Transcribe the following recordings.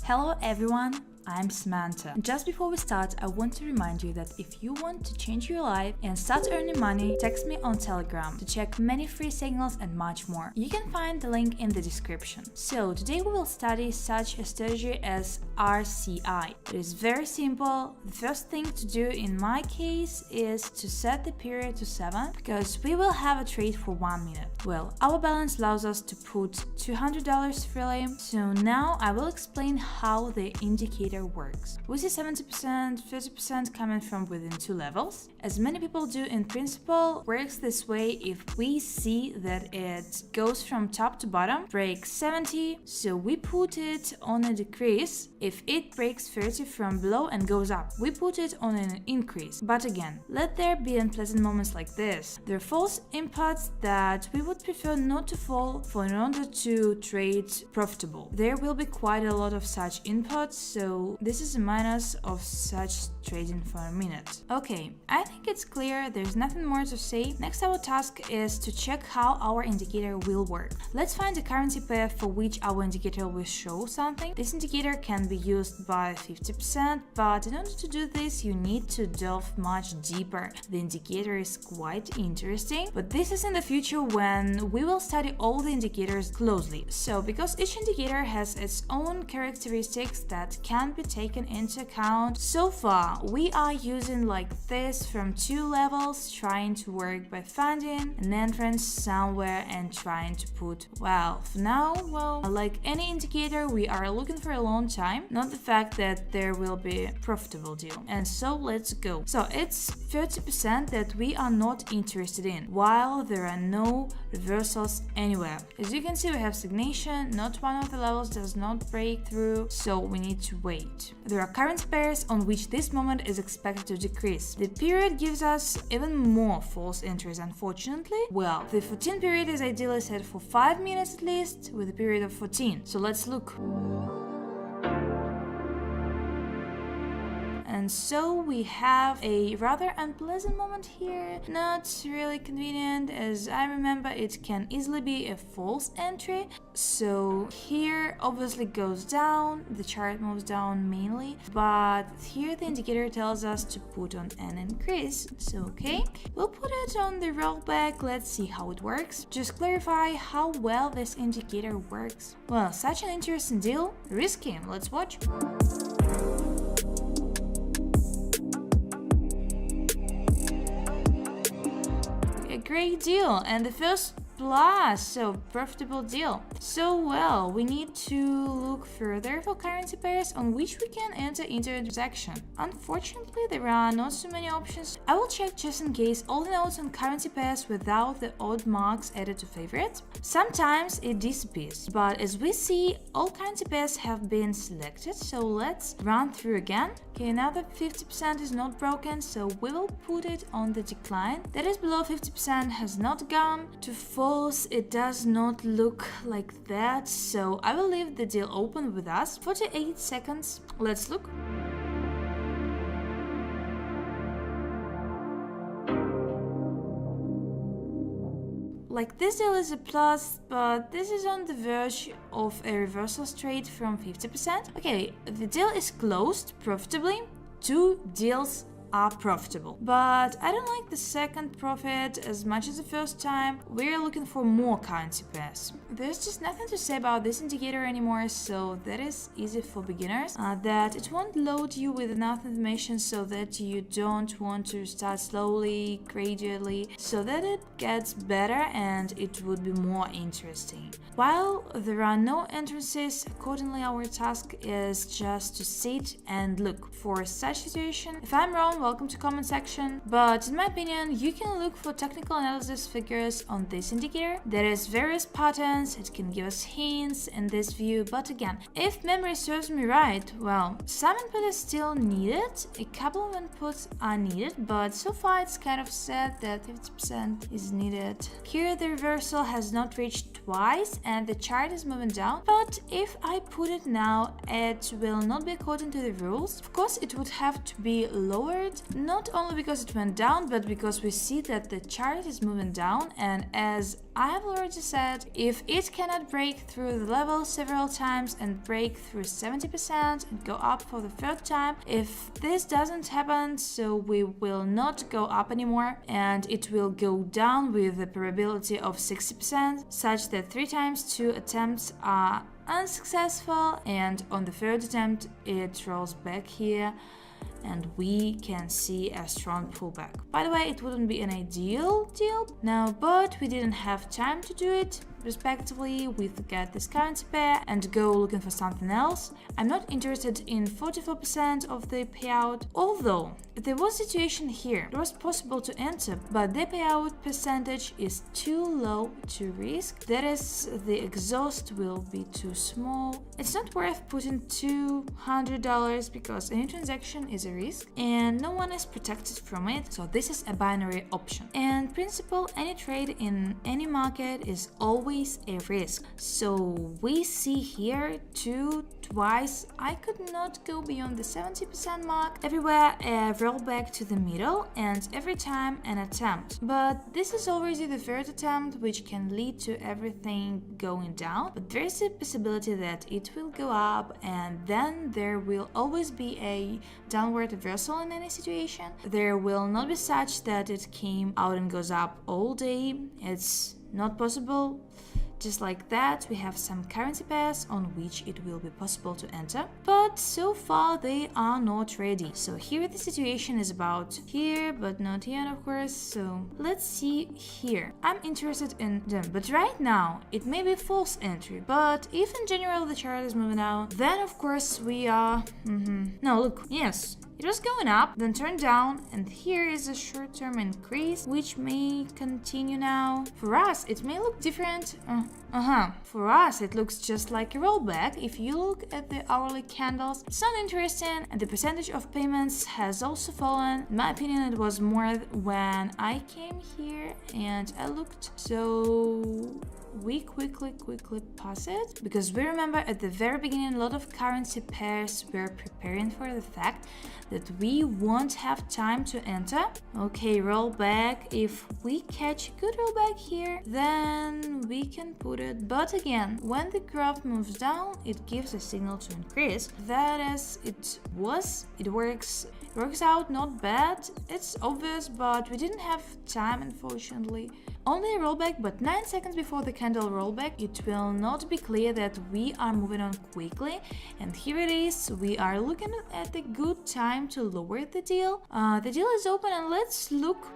Hello everyone, I'm Samantha. Just before we start, I want to remind you that if you want to change your life and start earning money, text me on Telegram to check many free signals and much more. You can find the link in the description. So today we will study such a strategy as RSI. It is very simple. The first thing to do in my case is to set the period to 7 because we will have a trade for 1 minute. Well, our balance allows us to put $200 freely. So now I will explain how the indicator works. We see 70%, 30% coming from within two levels. As many people do in principle, works this way if we see that it goes from top to bottom, breaks 70, so we put it on a decrease. If it breaks 30 from below and goes up, we put it on an increase. But again, let there be unpleasant moments like this. There are false inputs that we would prefer not to fall for in order to trade profitable. There will be quite a lot of such inputs, so this is a minus of such trading for a minute. Okay, I think it's clear, there's nothing more to say. Next, our task is to check how our indicator will work. Let's find a currency pair for which our indicator will show something. This indicator can be used by 50%, but in order to do this, you need to delve much deeper. The indicator is quite interesting, but this is in the future when we will study all the indicators closely. So, because each indicator has its own characteristics that can be taken into account, so far we are using like this from two levels, trying to work by finding an entrance somewhere and trying to put, well, for now, like any indicator, we are looking for a long time, not the fact that there will be a profitable deal. And so let's go. So it's 30% that we are not interested in, while there are no reversals anywhere. As you can see, we have stagnation, not one of the levels does not break through, so we need to wait. There are currency pairs on which this moment is expected to decrease. The period gives us even more false entries, unfortunately. Well, the 14 period is ideally set for 5 minutes at least, with a period of 14. So let's look. And so we have a rather unpleasant moment here, not really convenient, as I remember it can easily be a false entry. So here obviously goes down, the chart moves down mainly, but here the indicator tells us to put on an increase. So okay, we'll put it on the rollback, let's see how it works. Just clarify how well this indicator works. Well, such an interesting deal, risky, let's watch. Great deal, and the first plus, so profitable deal. So well, we need to look further for currency pairs on which we can enter into a transaction. Unfortunately, there are not so many options. I will check just in case all the notes on currency pairs without the odd marks added to favorites. Sometimes it disappears, but as we see, all currency pairs have been selected, so let's run through again. Okay, another 50% is not broken, so we will put it on the decline. That is below 50% has not gone to false. It does not look like that, so I will leave the deal open with us. 48 seconds. Let's look. Like this deal is a plus, but this is on the verge of a reversal trade from 50%. Okay, the deal is closed profitably. 2 deals are profitable, but I don't like the second profit as much as the first time. We're looking for more currency pairs. There's just nothing to say about this indicator anymore, so that is easy for beginners, that it won't load you with enough information so that you don't want to start slowly, gradually, so that it gets better and it would be more interesting. While there are no entrances, accordingly our task is just to sit and look for such situation. If I'm wrong, welcome to comment section, but in my opinion you can look for technical analysis figures on this indicator. There is various patterns, it can give us hints in this view, but again, if memory serves me right, well, some input is still needed, a couple of inputs are needed, but so far it's kind of sad that 50% is needed. Here the reversal has not reached twice and the chart is moving down, but if I put it now, it will not be according to the rules. Of course, it would have to be lowered support, not only because it went down, but because we see that the chart is moving down, and as I have already said, if it cannot break through the level several times and break through 70% and go up for the third time, if this doesn't happen, so we will not go up anymore and it will go down with a probability of 60%, such that 3 times 2 attempts are unsuccessful, and on the third attempt it rolls back here and we can see a strong pullback. By the way, it wouldn't be an ideal deal now, but we didn't have time to do it. Respectively, we forget this currency pair and go looking for something else. I'm not interested in 44% of the payout, although if there was a situation here, it was possible to enter, but the payout percentage is too low to risk. That is, the exhaust will be too small. It's not worth putting $200 because any transaction is a risk and no one is protected from it, so this is a binary option. In principle, any trade in any market is always a risk. So we see here twice I could not go beyond the 70% mark. Everywhere a rollback to the middle and every time an attempt. But this is already the third attempt, which can lead to everything going down. But there is a possibility that it will go up and then there will always be a downward reversal in any situation. There will not be such that it came out and goes up all day. It's not possible. Just like that, we have some currency pairs on which it will be possible to enter, but so far they are not ready. So here the situation is about here, but not here, of course. So let's see here. I'm interested in them, but right now it may be false entry. But if in general the chart is moving down, then of course we are. No, look, yes. It was going up, then turned down, and here is a short-term increase, which may continue now. For us, it may look different. For us, it looks just like a rollback. If you look at the hourly candles, it's not interesting, and the percentage of payments has also fallen. In my opinion, it was more when I came here and I looked. So we quickly pass it, because we remember at the very beginning a lot of currency pairs were preparing for the fact that we won't have time to enter. Okay, rollback. If we catch a good rollback here, then we can put it. But again, when the graph moves down, it gives a signal to increase. That is, it works out not bad. It's obvious, but we didn't have time, unfortunately. Only a rollback, but 9 seconds before the candle rollback, it will not be clear that we are moving on quickly. And here it is. We are looking at a good time to lower the deal. The deal is open, and let's look.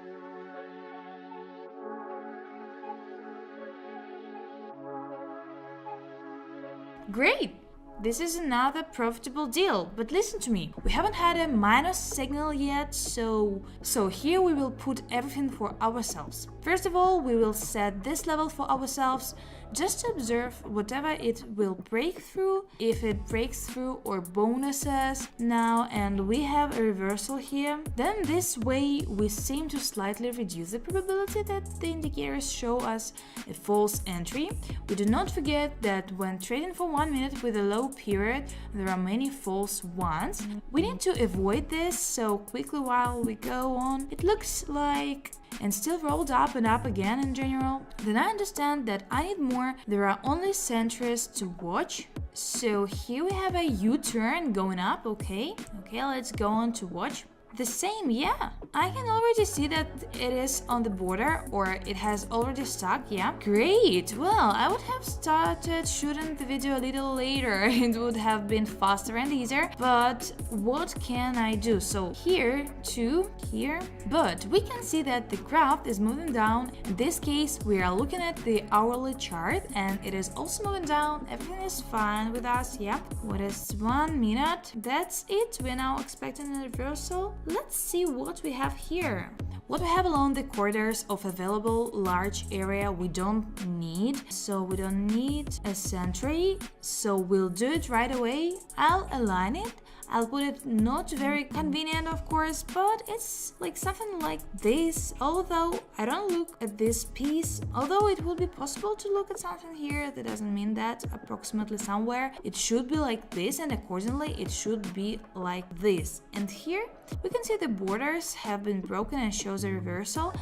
Great! This is another profitable deal, but listen to me, we haven't had a minus signal yet, so here we will put everything for ourselves. First of all, we will set this level for ourselves just to observe whatever it will break through, if it breaks through, or bonuses now, and we have a reversal here. Then this way we seem to slightly reduce the probability that the indicators show us a false entry. We do not forget that when trading for 1 minute with a low period, there are many false ones. We need to avoid this, so quickly while we go on, it looks like and still rolled up and up again in general. Then I understand that I need more. There are only centers to watch. So here we have a U-turn going up. Okay, let's go on to watch. The same, yeah. I can already see that it is on the border, or it has already stuck, yeah. Great! Well, I would have started shooting the video a little later. It would have been faster and easier, but what can I do? So here to here, but we can see that the graph is moving down. In this case, we are looking at the hourly chart, and it is also moving down. Everything is fine with us, yeah. What is 1 minute? That's it. We're now expecting a reversal. Let's see what we have here. What we have along the corridors of available large area we don't need. So we don't need a sentry. So we'll do it right away. I'll align it. I'll put it not very convenient, of course, but it's like something like this. Although I don't look at this piece, although it would be possible to look at something here, that doesn't mean that approximately somewhere it should be like this, and accordingly it should be like this. And here we can see the borders have been broken and shows a reversal,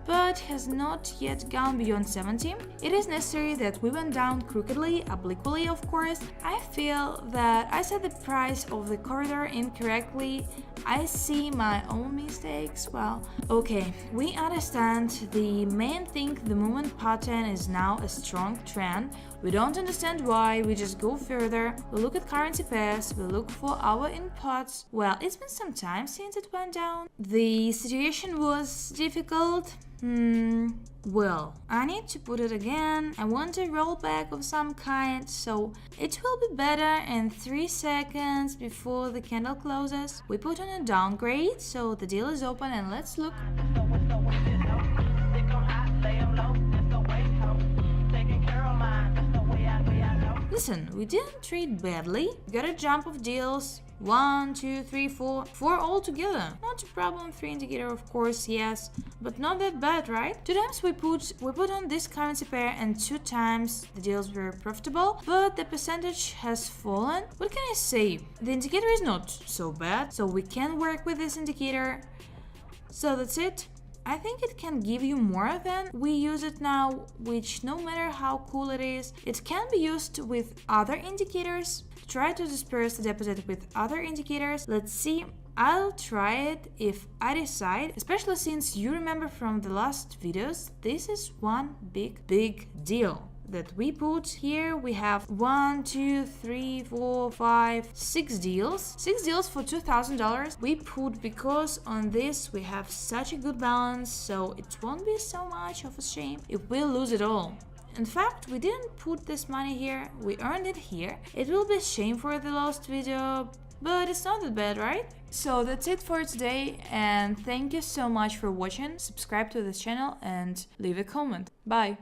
but has not yet gone beyond 70. It is necessary that we went down crookedly, obliquely, of course. I feel that I set the price of the corridor incorrectly. I see my own mistakes. Well, okay, we understand the main thing. The movement pattern is now a strong trend. We don't understand why, we just go further. We look at currency pairs, we look for our inputs. Well, it's been some time since it went down. The situation was difficult. Well, I need to put it again. I want a rollback of some kind, so it will be better in 3 seconds before the candle closes. We put on a downgrade, so the deal is open, and let's look. Listen, we didn't trade badly. We got a jump of deals. 1, 2, 3, 4 all together. Not a problem. 3 indicator, of course, yes, but not that bad, right? 2 times we put on this currency pair, and 2 times the deals were profitable, but the percentage has fallen. What can I say? The indicator is not so bad, so we can work with this indicator. So that's it. I think it can give you more than we use it now, which no matter how cool it is, it can be used with other indicators. Try to disperse the deposit with other indicators. Let's see. I'll try it if I decide, especially since you remember from the last videos, this is one big deal that we put here. We have 1, 2, 3, 4, 5, 6 deals. 6 deals for $2,000 we put because on this we have such a good balance, so it won't be so much of a shame if we lose it all. In fact, we didn't put this money here, we earned it here. It will be a shame for the last video, but it's not that bad, right? So that's it for today, and thank you so much for watching. Subscribe to this channel and leave a comment. Bye!